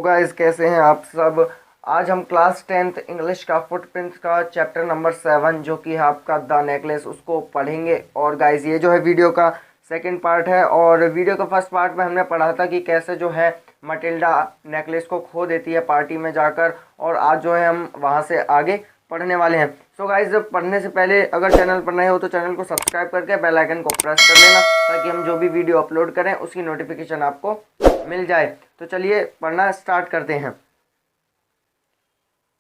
Guys, कैसे हैं आप सब। आज हम क्लास 10th इंग्लिश का फुटप्रिंट्स का चैप्टर नंबर 7 जो कि है आपका द नेकलेस उसको पढ़ेंगे। और गाइस ये जो है वीडियो का सेकंड पार्ट है। और वीडियो का फर्स्ट पार्ट में हमने पढ़ा था कि कैसे जो है मटिल्डा नेकलेस को खो देती है पार्टी में जाकर। और आज जो है हम वहां से आगे पढ़ने वाले हैं। सो गाइस, पढ़ने से पहले अगर चैनल पर नए हो तो चैनल को सब्सक्राइब करके बेल आइकन को प्रेस कर लेना ताकि हम जो भी वीडियो अपलोड करें उसकी नोटिफिकेशन आपको मिल जाए। तो चलिए पढ़ना स्टार्ट करते हैं।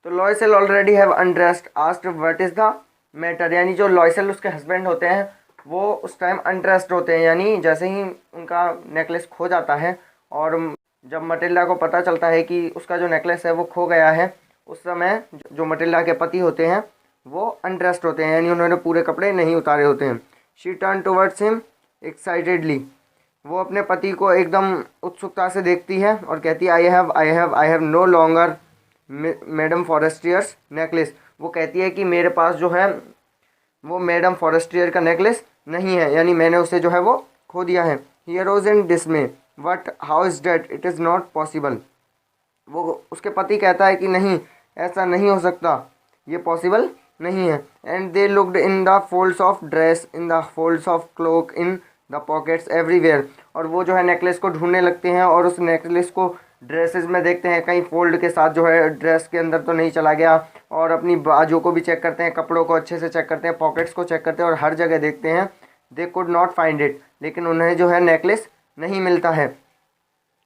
तो Loisel already have undressed asked what is the matter, यानी जो लॉयसेल उसके हस्बैंड होते हैं वो उस टाइम अनड्रेस्ड होते हैं, यानी जैसे ही उनका नेकलेस खो जाता है और जब मटिल्डा को पता चलता है कि उसका जो नेकलेस है वो खो गया है, उस समय जो मटिल्डा के पति होते हैं वो अनड्रेस्ड होते हैं, यानी उन्होंने पूरे कपड़े नहीं उतारे होते हैं। She turn towards him excitedly, वो अपने पति को एकदम उत्सुकता से देखती है और कहती है I have no longer madam Forestier's necklace. वो कहती है कि मेरे पास जो है वो मैडम फॉरेस्टियर का नेकलेस नहीं है, यानी मैंने उसे जो है वो खो दिया है। He arose in dismay, but how is that, it is not possible. वो उसके पति कहता है कि नहीं, ऐसा नहीं हो सकता, ये पॉसिबल नहीं है। And they looked in the folds of dress, in the folds of cloak, in the pockets everywhere. और वो जो है नेकलेस को ढूंढने लगते हैं और उस नेकलेस को ड्रेसेस में देखते हैं, कहीं फोल्ड के साथ जो है ड्रेस के अंदर तो नहीं चला गया। और अपनी बाजू को भी चेक करते हैं, कपड़ों को अच्छे से चेक करते हैं, पॉकेट्स को चेक करते हैं और हर जगह देखते हैं। They could not find it, लेकिन उन्हें जो है नेकलेस नहीं मिलता है।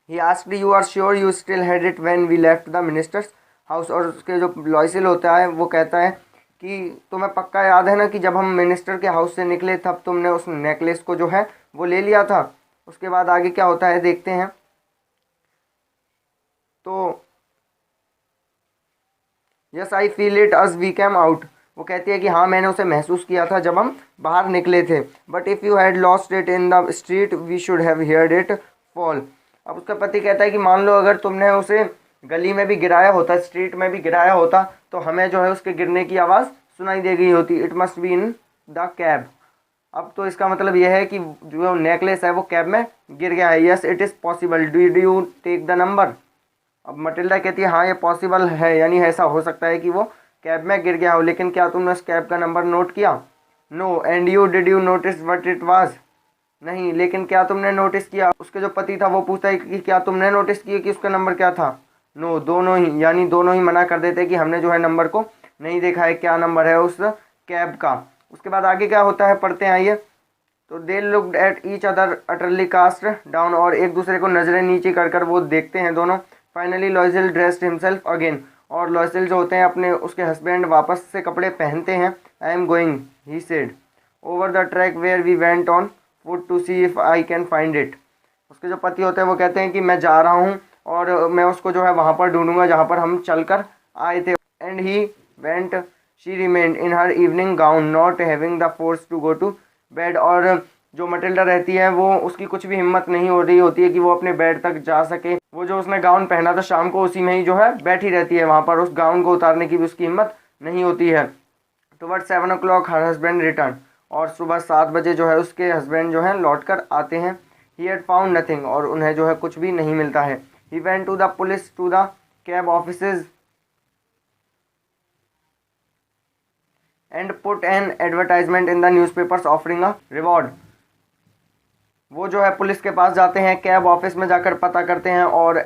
He asked you are sure you still had it when we left the minister's house. और उसके जो लॉयसेल होता है वो कहता है कि तुम्हें पक्का याद है ना कि जब हम मिनिस्टर के हाउस से निकले तब तुमने उस नेकलेस को जो है वो ले लिया था। उसके बाद आगे क्या होता है देखते हैं। तो yes I feel it as we came out, वो कहती है कि हाँ मैंने उसे महसूस किया था जब हम बाहर निकले थे। But if you had lost it in the street we should have heard it fall. अब उसका पति कहता है कि मान लो अगर तुमने उसे गली में भी गिराया होता, स्ट्रीट में भी गिराया होता, तो हमें जो है उसके गिरने की आवाज़ सुनाई दे गई होती। It must be in the cab. अब तो इसका मतलब यह है कि जो नेकलेस है वो कैब में गिर गया है। Yes it is possible, do you take the number. अब मटिल्डा कहती है हाँ ये पॉसिबल है, यानी ऐसा हो सकता है कि वो कैब में गिर गया हो, लेकिन क्या तुमने उस कैब का नंबर नोट किया। No. And you did you notice what it was, नहीं, लेकिन क्या तुमने नोटिस किया। उसके जो पति था वो पूछता है कि क्या तुमने नोटिस किया कि उसका नंबर क्या था। नो, दोनों ही, यानी दोनों ही मना कर देते कि हमने जो है नंबर को नहीं देखा है, क्या नंबर है उस कैब का। उसके बाद आगे क्या होता है पढ़ते हैं आइए। तो they looked at each other utterly cast down, और एक दूसरे को नजरें नीचे कर कर वो देखते हैं दोनों। Finally Loisel dressed himself again, और लॉयसेल जो होते हैं अपने उसके हस्बैंड वापस से कपड़े पहनते हैं। I am going he said over the track where we went on foot to see if I can find it. उसके जो पति होते हैं वो कहते हैं कि मैं जा रहा हूँ और मैं उसको जो है वहाँ पर ढूंढूंगा जहाँ पर हम चल कर आए थे। And he went, she remained in her evening gown not having the force to go to bed. और जो मटिल्डा रहती है वो उसकी कुछ भी हिम्मत नहीं हो रही होती है कि वो अपने बेड तक जा सके। वो जो उसने गाउन पहना था शाम को उसी में ही जो है बैठी रहती है वहाँ पर, उस गाउन को उतारने की भी उसकी हिम्मत नहीं होती है। Toward 7 o'clock her husband return, और सुबह 7 बजे जो है उसके हस्बैंड जो है लौट कर आते हैं। ही हैड फाउंड नथिंग, और उन्हें जो है कुछ भी नहीं मिलता है। He went to the police to the cab offices and put an advertisement in the newspapers offering a reward. वो जो है पुलिस के पास जाते हैं, कैब ऑफिस में जाकर पता करते हैं और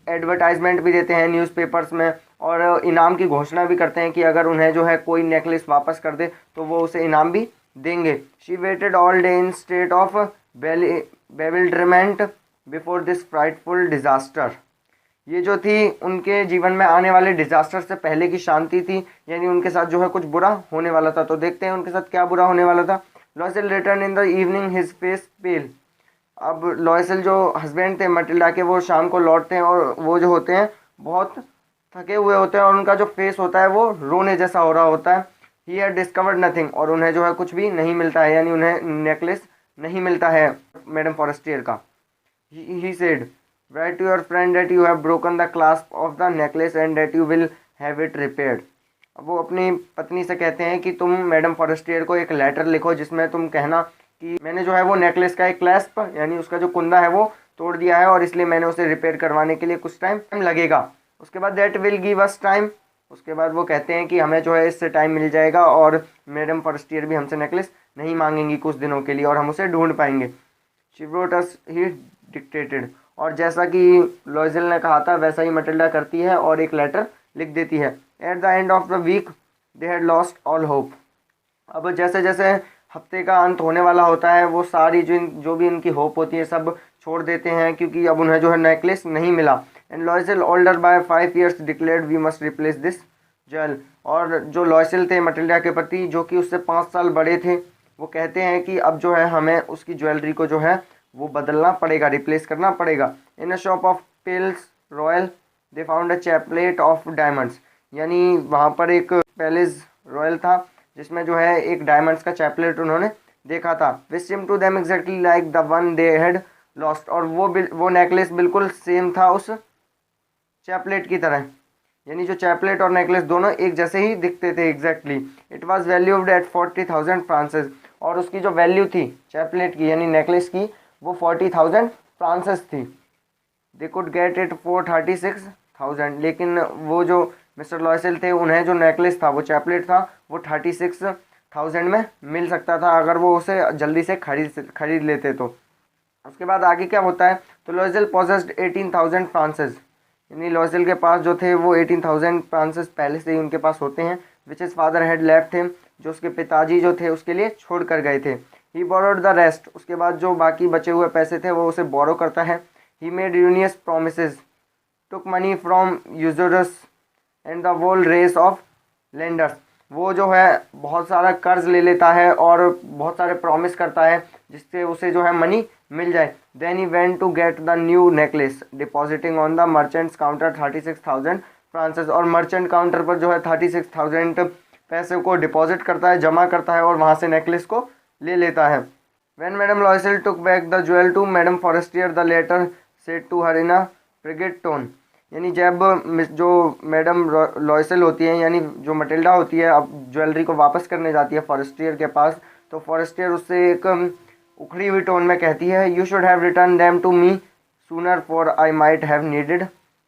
एडवर्टाइजमेंट भी देते हैं न्यूज़पेपर्स में, और इनाम की घोषणा भी करते हैं कि अगर उन्हें जो है कोई नेकलेस वापस कर दे तो वो उसे इनाम भी देंगे। She waited all day in state of bewilderment before this frightful disaster. ये जो थी उनके जीवन में आने वाले डिजास्टर से पहले की शांति थी, यानी उनके साथ जो है कुछ बुरा होने वाला था। तो देखते हैं उनके साथ क्या बुरा होने वाला था। Loisel return in the evening his face pale. अब लॉयसेल जो हस्बैंड थे मटिल्डा के वो शाम को लौटते हैं और वो जो होते हैं बहुत थके हुए होते हैं और उनका जो फेस होता है वो रोने जैसा हो रहा होता है। ही हैड डिस्कवर्ड नथिंग, और उन्हें जो है कुछ भी नहीं मिलता है, यानी उन्हें नेकलेस नहीं मिलता है मैडम फॉरेस्टियर का। He said write to your friend that you have broken the clasp of the necklace and that you will have it repaired। अब वो अपनी पत्नी से कहते हैं कि तुम मैडम फॉरेस्टियर को एक लेटर लिखो जिसमें तुम कहना कि मैंने जो है वो नेकलेस का एक क्लैस्प, यानी उसका जो कुंदा है वो तोड़ दिया है और इसलिए मैंने उसे रिपेयर करवाने के लिए कुछ टाइम लगेगा। उसके बाद that will give us time, उसके बाद वो कहते हैं कि हमें जो है इससे टाइम मिल जाएगा और मैडम फॉरेस्टियर भी हमसे नेकलेस नहीं मांगेंगी कुछ दिनों के लिए और हम उसे ढूंढ पाएंगे। She wrote us, he dictated, और जैसा कि लॉयजल ने कहा था वैसा ही मटिल्डा करती है और एक लेटर लिख देती है। At the end of the week they had lost all hope. अब जैसे जैसे हफ्ते का अंत होने वाला होता है वो सारी जो भी इनकी होप होती है सब छोड़ देते हैं, क्योंकि अब उन्हें जो है नेकलेस नहीं मिला। And Loisel older by 5 years declared we must replace this jewel. और जो लॉयसेल थे मटिल्डा के प्रति, जो कि उससे 5 साल बड़े थे, वो कहते हैं कि अब जो है हमें उसकी ज्वेलरी को जो है वो बदलना पड़ेगा, रिप्लेस करना पड़ेगा। In a shop of Palais Royal they found a chaplet of diamonds, यानी वहाँ पर एक पैलेस रॉयल था जिसमें जो है एक डायमंड्स का चैपलेट उन्होंने देखा था। Which seem to them exactly like the one they had lost, और वो नेकलेस बिल्कुल सेम था उस चैपलेट की तरह, यानी जो चैपलेट और नेकलेस दोनों एक जैसे ही दिखते थे exactly. It was valued at 40,000 Française, और उसकी जो वैल्यू थी चैपलेट की यानी नेकलेस की वो 40,000 फ्रांसेस थी। They could get it for 36,000, लेकिन वो जो मिस्टर लॉयसेल थे उन्हें जो नेकलेस था वो चैपलेट था वो 36,000 में मिल सकता था अगर वो उसे जल्दी से खरीद लेते तो। उसके बाद आगे क्या होता है, तो लॉयसेल पॉसेस्ड 18,000 फ्रांसेस, यानी लॉयसेल के पास जो थे वो 18,000 फ्रांसेस पहले से ही उनके पास होते हैं, which is father had left him, जो उसके पिताजी जो थे उसके लिए छोड़ कर गए थे। ही बोरोड द रेस्ट, उसके बाद जो बाकी बचे हुए पैसे थे वो उसे बोरो करता है। He made ruinous promises, took money from usurers and the whole race of lenders, वो जो है बहुत सारा कर्ज ले लेता है और बहुत सारे प्रॉमिस करता है जिससे उसे जो है मनी मिल जाए। Then he went to get the new necklace depositing on the merchant's counter 36,000 francs, और मर्चेंट काउंटर पर जो है 36,000 पैसे को डिपॉजिट करता है, जमा करता है और वहाँ से नेकलेस को ले लेता है। When madam Loisel took back the jewel to madam Forestier the latter said to her in a frigid tone, यानी जब जो मैडम लॉयसेल होती है यानी जो मटिल्डा होती है अब ज्वेलरी को वापस करने जाती है फॉरेस्टियर के पास, तो फॉरेस्टियर उससे एक उखड़ी हुई टोन में कहती है, you should have return them to me sooner for I might have needed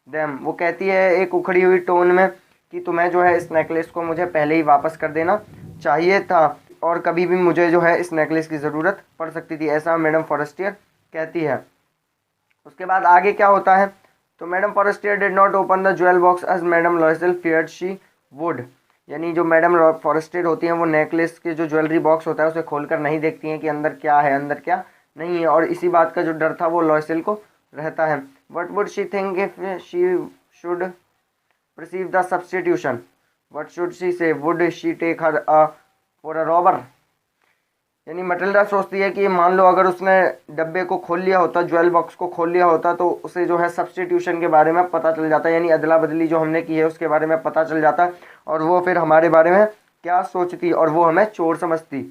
them. वो कहती है एक उखड़ी हुई टोन में कि तुम्हें जो है इस नेकलेस को मुझे पहले ही वापस कर देना चाहिए था और कभी भी मुझे जो है इस नेकलेस की ज़रूरत पड़ सकती थी, ऐसा मैडम फॉरेस्टियर कहती है। उसके बाद आगे क्या होता है, तो madam Forestier did not open the jewel box as madam Loisel feared she would, यानी जो मैडम फॉरेस्टियर होती हैं वो नेकलेस के जो ज्वेलरी बॉक्स होता है उसे खोलकर नहीं देखती हैं कि अंदर क्या है अंदर क्या नहीं है, और इसी बात का जो डर था वो लॉयसेल को रहता है। What would she think if she should perceive the substitution, what should she say, would she take her for a robber, यानी मटिल्डा सोचती है कि मान लो अगर उसने डब्बे को खोल लिया होता, ज्वेल बॉक्स को खोल लिया होता तो उसे जो है सब्सटीट्यूशन के बारे में पता चल जाता, यानी अदला बदली जो हमने की है उसके बारे में पता चल जाता और वो फिर हमारे बारे में क्या सोचती और वो हमें चोर समझती।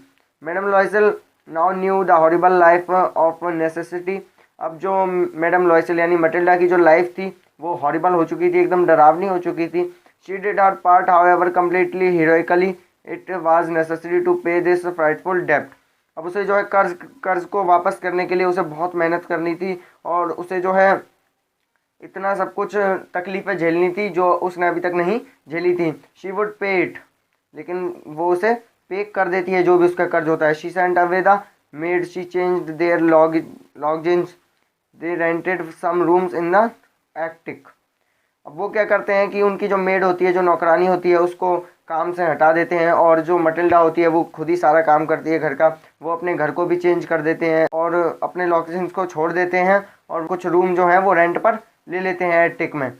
Madam Loisel now knew the horrible life of necessity, अब जो मैडम लॉयसेल यानी मटिल्डा की जो लाइफ थी वो हॉरिबल हो चुकी थी, एकदम डरावनी हो चुकी थी। She did her part however completely heroically, it was necessary to pay this frightful डेब्ट, अब उसे जो है कर्ज को वापस करने के लिए उसे बहुत मेहनत करनी थी और उसे जो है इतना सब कुछ तकलीफ़ें झेलनी थी जो उसने अभी तक नहीं झेली थी। शी वुड पे इट, लेकिन वो उसे पे कर देती है जो भी उसका कर्ज होता है। She sent away the maid, she changed their logins, they rented some rooms in the attic, अब वो क्या करते हैं कि उनकी जो मेड होती है जो नौकरानी होती है उसको काम से हटा देते हैं और जो मटिल्डा होती है वो खुद ही सारा काम करती है घर का, वो अपने घर को भी चेंज कर देते हैं और अपने लोकेशंस को छोड़ देते हैं और कुछ रूम जो हैं वो रेंट पर ले लेते हैं एटिक में।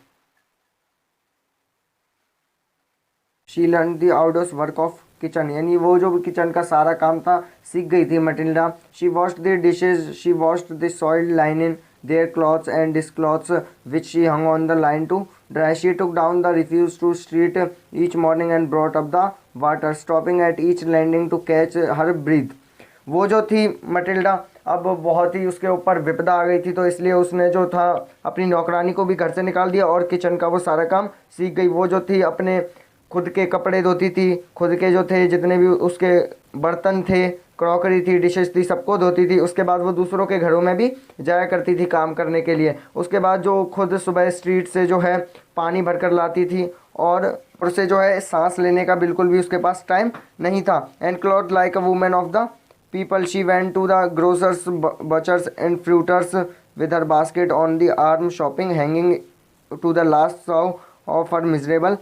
She learn the outdoors work of kitchen, यानी वो जो किचन का सारा काम था सीख गई थी Matilda. She washed the dishes, she washed the soiled linen, their clothes and disclothes which she hung on the line to dry. She took down the refuse to street each morning and brought up the water, stopping at each landing to catch her breath. वो जो थी Matilda अब बहुत ही उसके ऊपर विपदा आ गई थी तो इसलिए उसने जो था अपनी नौकरानी को भी घर से निकाल दिया और किचन का वो सारा काम सीख गई। वो जो थी अपने खुद के कपड़े धोती थी, खुद के जो थे जितने भी उसके बर्तन थे क्रॉकरी थी, डिशेस थी, सबको धोती थी। उसके बाद वो दूसरों के घरों में भी जाया करती थी काम करने के लिए। उसके बाद जो खुद सुबह स्ट्रीट से जो है पानी भर कर लाती थी, और उसे जो है सांस लेने का बिल्कुल भी उसके पास टाइम नहीं था। And cloth like a woman of the people she went to the grocers, butchers and fruiterers with her basket on the arm, shopping, hanging to the last saw of her miserable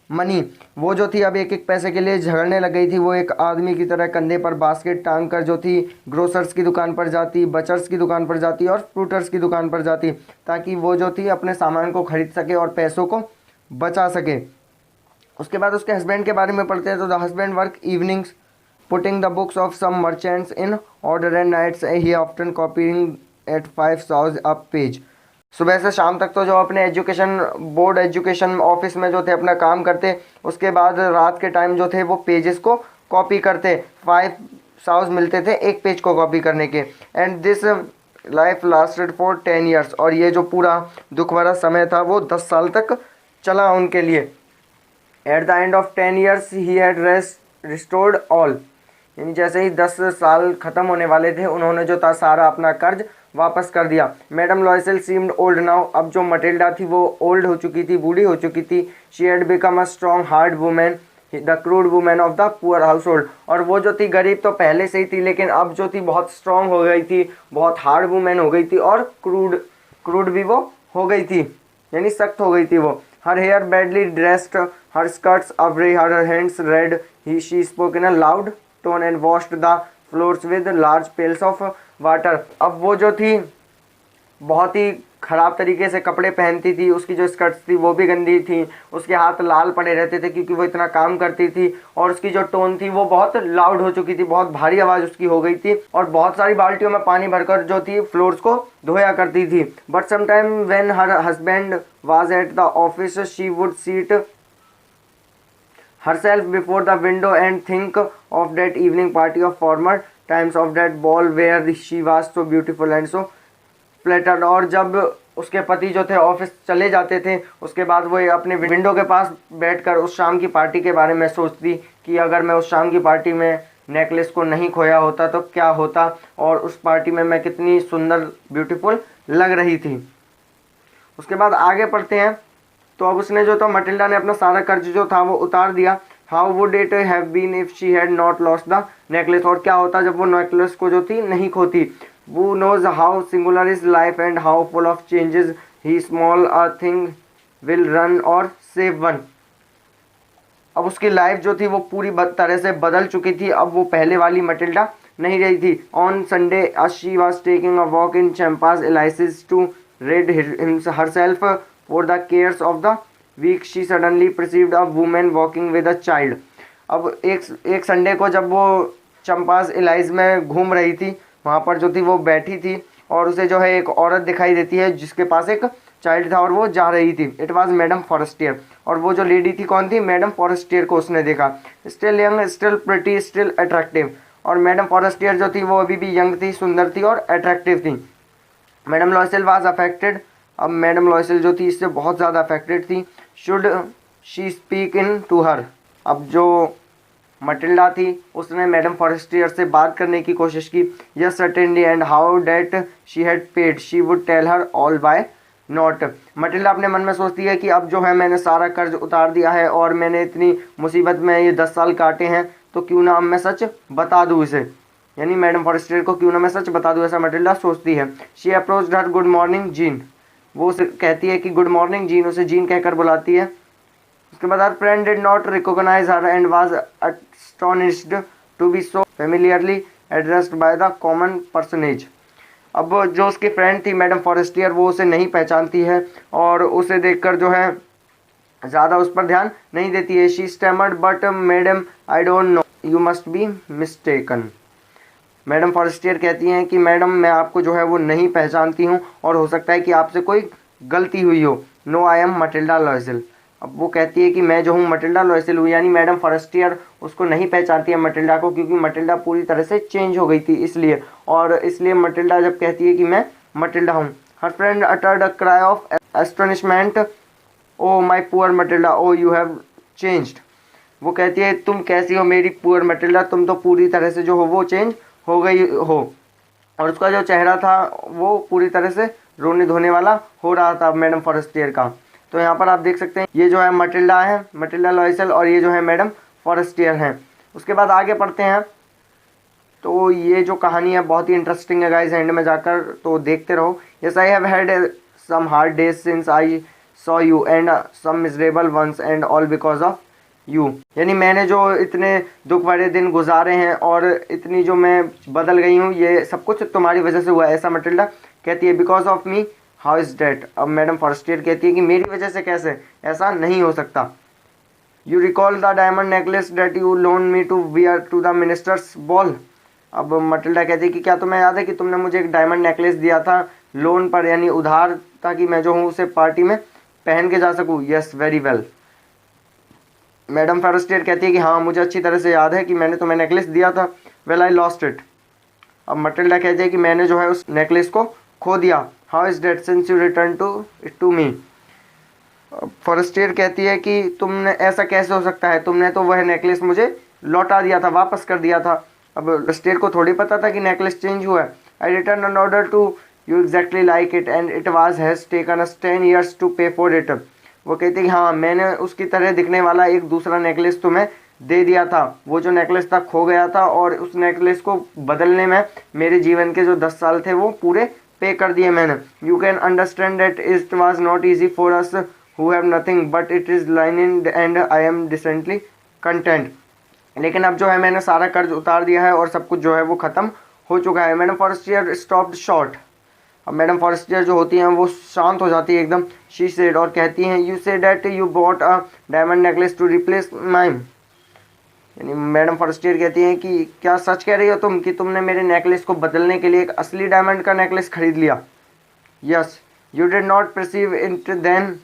money। वो जो थी अब एक एक पैसे के लिए झगड़ने लग गई थी। वो एक आदमी की तरह कंधे पर बास्केट टांग कर जो थी ग्रोसर्स की दुकान पर जाती, बचर्स की दुकान पर जाती और फ्रूटर्स की दुकान पर जाती, ताकि वो जो थी अपने सामान को खरीद सके और पैसों को बचा सके। उसके बाद उसके हस्बैंड के बारे में पढ़ते हैं तो the husband work evenings putting the books of some merchants in order and nights he often copying at 5 saws a page. सुबह से शाम तक तो जो अपने एजुकेशन बोर्ड एजुकेशन ऑफिस में जो थे अपना काम करते, उसके बाद रात के टाइम जो थे वो पेजेस को कॉपी करते। 5 saws मिलते थे एक पेज को कॉपी करने के। And this life lasted for 10 years। और ये जो पूरा दुख भरा समय था वो 10 साल तक चला उनके लिए। Eight the end of 10 years he had restored all. यानी जैसे ही 10 साल ख़त्म होने वाले थे, उन्होंने जो था सारा अपना कर्ज वापस कर दिया। Madam Loisel seemed old now. अब जो मटिल्डा थी वो ओल्ड हो चुकी थी, बूढ़ी हो चुकी थी। She had become a strong hard women, the crude women of the poor house hold. और वो जो थी गरीब तो पहले से ही थी, लेकिन अब जो थी बहुत स्ट्रॉन्ग हो गई थी, बहुत हार्ड वुमेन हो गई थी, और क्रूड भी वो हो गई थी, यानी सख्त हो गई थी वो। Her hair badly dressed, her skirts awry, her hands red. She spoke in a loud tone and washed the floors with large pails of water. अब वो जो थी बहुत ही ख़राब तरीके से कपड़े पहनती थी, उसकी जो स्कर्ट्स थी वो भी गंदी थी, उसके हाथ लाल पड़े रहते थे क्योंकि वो इतना काम करती थी, और उसकी जो टोन थी वो बहुत लाउड हो चुकी थी, बहुत भारी आवाज़ उसकी हो गई थी, और बहुत सारी बाल्टियों में पानी भरकर जो थी फ्लोर्स को धोया करती थी। But sometime when her husband was at the office she would seat herself before the window and think of that evening party of former times, of that ball where she was so beautiful and so flattered। और जब उसके पति जो थे office चले जाते थे, उसके बाद वो अपने विंडो के पास बैठकर उस शाम की पार्टी के बारे में सोचती कि अगर मैं उस शाम की पार्टी में नेकलेस को नहीं खोया होता तो क्या होता, और उस पार्टी में मैं कितनी सुंदर ब्यूटीफुल लग रही थी। उसके बाद आगे पढ़ते हैं तो अब उसने जो था मटिल्डा ने अपना सारा कर्ज जो था वो उतार दिया। How would it have been if she had not lost the necklace. और क्या होता जब वो नेकलेस को जो थी नहीं खोती। वो knows how singular is life and how full of changes he small a thing will run or save one. अब उसकी लाइफ जो थी वो पूरी तरह से बदल चुकी थी। अब वो पहले वाली मटिल्डा नहीं रही थी। On Sunday as she was taking a walk in Champa's Elysis to rid herself for the cares of the week, she suddenly perceived a woman walking with a child। अब एक संडे को जब वो चंपास इलाइज में घूम रही थी, वहाँ पर जो थी वो बैठी थी, और उसे जो है एक औरत दिखाई देती है जिसके पास एक चाइल्ड था और वो जा रही थी। It was madam Forestier. और वो जो लेडी थी कौन थी? मैडम फॉरेस्टियर को उसने देखा। Still young, still pretty, still attractive. और मैडम फॉरेस्टियर जो थी वो अभी भी यंग थी, सुंदर थी और अट्रैक्टिव थी। Madam Loisel was affected. अब मैडम लॉयसेल जो थी इससे बहुत ज़्यादा अफेक्टेड थी। Should she speak in to her. अब जो मटिल्डा थी उसने मैडम फॉरेस्टियर से बात करने की कोशिश की। Yes certainly, and how that she had paid she would tell her all by not. Matilda अपने मन में सोचती है कि अब जो है मैंने सारा कर्ज उतार दिया है और मैंने इतनी मुसीबत में ये 10 साल काटे हैं, तो क्यों ना अब मैं सच बता दूँ इसे, यानी मैडम फॉरेस्टियर को क्यों ना मैं सच बता दूँ, ऐसा मटिल्डा सोचती है। She approached her good morning Jean. वो उसे कहती है कि गुड मॉर्निंग जीन, उसे जीन कहकर बुलाती है। उसके बाद her friend did not recognise her and was astonished to be so familiarly addressed by the common personage. अब जो उसकी फ्रेंड थी मैडम फॉरेस्टियर वो उसे नहीं पहचानती है और उसे देखकर जो है ज़्यादा उस पर ध्यान नहीं देती है। She stammered but madam I don't know, you must be mistaken. Madam Forestier कहती हैं कि मैडम मैं आपको जो है वो नहीं पहचानती हूँ और हो सकता है कि आपसे कोई गलती हुई हो। No I am Matilda Loisel. अब वो कहती है कि मैं जो हूँ मटिल्डा लॉयसेल हूँ, यानी मैडम फॉरेस्टियर उसको नहीं पहचानती है मटिल्डा को, क्योंकि मटिल्डा पूरी तरह से चेंज हो गई थी इसलिए। और इसलिए मटिल्डा जब कहती है कि मैं मटिल्डा हूँ। Her friend uttered a cry of astonishment, oh my poor Matilda, oh you have changed. वो कहती है तुम कैसी हो मेरी पुअर मटिल्डा, तुम तो पूरी तरह से जो हो वो चेंज हो गई हो, और उसका जो चेहरा था वो पूरी तरह से रोने धोने वाला हो रहा था मैडम फॉरेस्टियर का। तो यहाँ पर आप देख सकते हैं ये जो है मटिल्डा है, मटिल्डा लॉयसेल, और ये जो है मैडम फॉरेस्टियर हैं। उसके बाद आगे पढ़ते हैं। तो ये जो कहानी है बहुत ही इंटरेस्टिंग है गाइस, एंड में जाकर तो देखते रहो। Yes I have had some hard days since I saw you and some miserable ones and all because of you. यानी मैंने जो इतने दुख भरे दिन गुजारे हैं और इतनी जो मैं बदल गई हूँ, ये सब कुछ तुम्हारी वजह से हुआ है, ऐसा मटिल्डा कहती है। Because of me how is that. अब मैडम फॉरेस्टियर कहती है कि मेरी वजह से कैसे, ऐसा नहीं हो सकता। You recall the diamond necklace that you loan me to wear to the minister's ball. अब मटिल्डा कहती है कि क्या तुम्हें याद है कि तुमने मुझे एक डायमंड नेकलेस दिया था लोन पर, यानी उधार, ताकि मैं जो हूँ उसे पार्टी में पहन के जा सकूँ। Yes very well. Madam Forestier कहती है कि हाँ मुझे अच्छी तरह से याद है कि मैंने तुम्हें नेकलेस दिया था। Well I lost it. अब मटिल्डा कहती है कि मैंने जो है उस नेकलेस को खो दिया। How is that since you return to me. Forestier कहती है कि तुमने, ऐसा कैसे हो सकता है, तुमने तो वह नेकलेस मुझे लौटा दिया था, वापस कर दिया था। अब फॉरेस्टियर को थोड़ी पता था कि नेकलेस चेंज हुआ है। I return another to you exactly like it and it was has taken us 10 years to pay for it. वो कहती है कि हाँ मैंने उसकी तरह दिखने वाला एक दूसरा नेकलेस तुम्हें दे दिया था। वो जो नेकलेस था खो गया था और उस नेकलेस को बदलने में मेरे जीवन के जो 10 साल थे वो पूरे पे कर दिए मैंने। You can understand that it was not easy for us who have nothing but it is line in and I am decently content. लेकिन अब जो है मैंने सारा कर्ज उतार दिया है और सब कुछ जो है वो ख़त्म हो चुका है। Madam Forestier stopped short. अब मैडम फॉरेस्टियर जो होती हैं वो शांत हो जाती है एकदम। शी सेड, और कहती हैं you say that you bought a diamond necklace to replace mine. यानी मैडम फॉरेस्टियर कहती हैं कि क्या सच कह रही हो तुम कि तुमने मेरे नेकलेस को बदलने के लिए एक असली डायमंड का नेकलेस खरीद लिया। Yes you did not perceive it then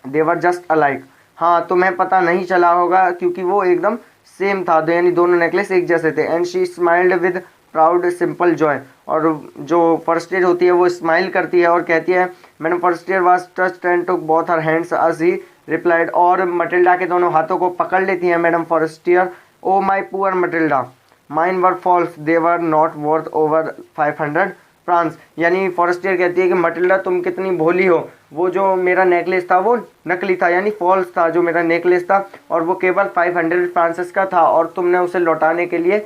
they were just alike. हाँ तुम्हें पता नहीं चला होगा क्योंकि वो एकदम सेम था, यानी दोनों नेकलेस एक जैसे थे। And she smiled with proud simple Joy. और जो फॉरेस्टियर होती है वो स्माइल करती है और कहती है madam Forestier was touched and took both her hands as he replied. और मटिल्डा के दोनों हाथों को पकड़ लेती है madam Forestier. Oh my poor Matilda, mine were false, they were not worth over 500 francs. यानी फॉरेस्टियर कहती है कि मटिल्डा तुम कितनी भोली हो, वो जो मेरा नेकलेस था वो नकली था, यानी फॉल्स था जो मेरा नेकलेस था, और वो केवल 500 फ्रांसिस का था, और तुमने उसे लौटाने के लिए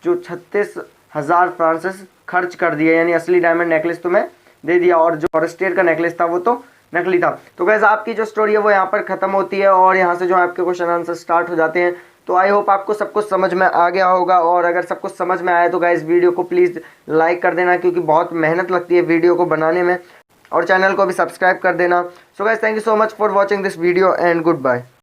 जो 36,000 फ्रांसिस खर्च कर दिए, यानी असली डायमंड नेकलेस तुम्हें दे दिया, और जो फॉरेस्टियर का नेकलेस था वो तो नकली था। तो गाइस आपकी जो स्टोरी है वो यहाँ पर ख़त्म होती है और यहाँ से जो आपके क्वेश्चन आंसर स्टार्ट हो जाते हैं। तो आई होप आपको सब कुछ समझ में आ गया होगा, और अगर सब कुछ समझ में आया तो गाइस वीडियो को प्लीज़ लाइक कर देना, क्योंकि बहुत मेहनत लगती है वीडियो को बनाने में, और चैनल को भी सब्सक्राइब कर देना। So guys thank you so much for watching this video and good bye.